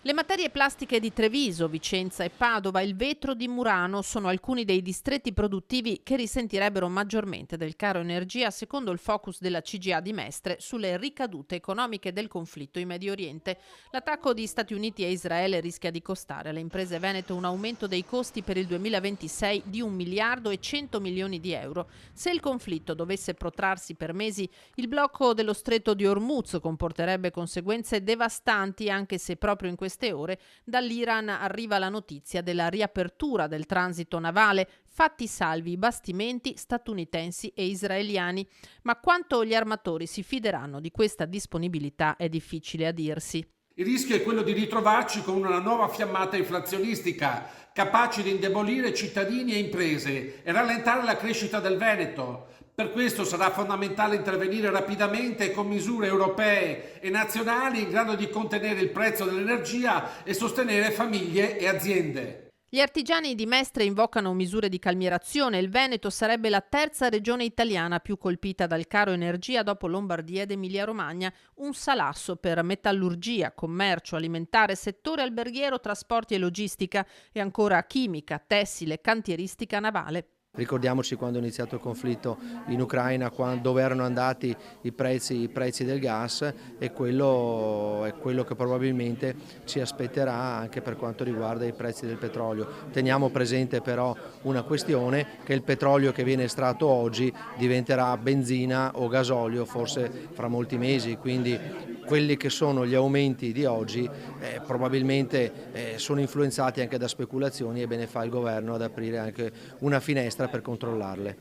Le materie plastiche di Treviso, Vicenza e Padova, il vetro di Murano sono alcuni dei distretti produttivi che risentirebbero maggiormente del caro energia, secondo il focus della CGA di Mestre sulle ricadute economiche del conflitto in Medio Oriente. L'attacco di Stati Uniti e Israele rischia di costare alle imprese venete un aumento dei costi per il 2026 di 1 miliardo e 100 milioni di euro. Se il conflitto dovesse protrarsi per mesi, il blocco dello stretto di Hormuz comporterebbe conseguenze devastanti, anche se proprio in queste ore dall'Iran arriva la notizia della riapertura del transito navale, fatti salvi i bastimenti statunitensi e israeliani. Ma quanto gli armatori si fideranno di questa disponibilità è difficile a dirsi. Il rischio è quello di ritrovarci con una nuova fiammata inflazionistica, capace di indebolire cittadini e imprese e rallentare la crescita del Veneto. Per questo sarà fondamentale intervenire rapidamente con misure europee e nazionali in grado di contenere il prezzo dell'energia e sostenere famiglie e aziende. Gli artigiani di Mestre invocano misure di calmierazione. Il Veneto sarebbe la terza regione italiana più colpita dal caro energia dopo Lombardia ed Emilia-Romagna. Un salasso per metallurgia, commercio, alimentare, settore alberghiero, trasporti e logistica e ancora chimica, tessile, cantieristica navale. Ricordiamoci quando è iniziato il conflitto in Ucraina, dove erano andati i prezzi del gas, e quello è quello che probabilmente ci aspetterà anche per quanto riguarda i prezzi del petrolio. Teniamo presente però una questione, che il petrolio che viene estratto oggi diventerà benzina o gasolio forse fra molti mesi, quindi quelli che sono gli aumenti di oggi probabilmente sono influenzati anche da speculazioni, e bene fa il governo ad aprire anche una finestra per controllarle.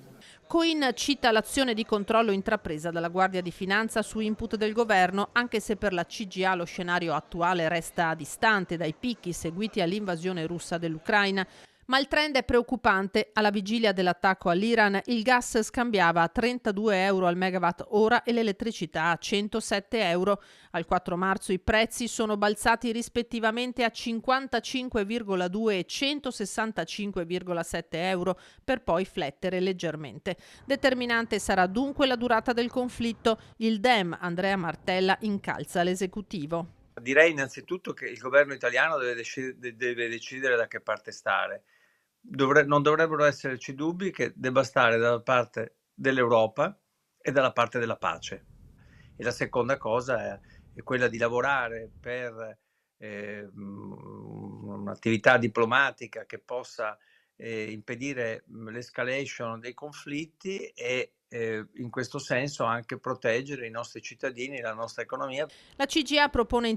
Coin cita l'azione di controllo intrapresa dalla Guardia di Finanza su input del governo, anche se per la CGA lo scenario attuale resta distante dai picchi seguiti all'invasione russa dell'Ucraina. Ma il trend è preoccupante. Alla vigilia dell'attacco all'Iran il gas scambiava a 32 euro al megawatt ora e l'elettricità a 107 euro. Al 4 marzo i prezzi sono balzati rispettivamente a 55,2 e 165,7 euro, per poi flettere leggermente. Determinante sarà dunque la durata del conflitto. Il Dem, Andrea Martella, incalza l'esecutivo. Direi innanzitutto che il governo italiano deve decidere da che parte stare. Non dovrebbero esserci dubbi che debba stare dalla parte dell'Europa e dalla parte della pace. E la seconda cosa è quella di lavorare per un'attività diplomatica che possa impedire l'escalation dei conflitti e in questo senso anche proteggere i nostri cittadini e la nostra economia. La CGA propone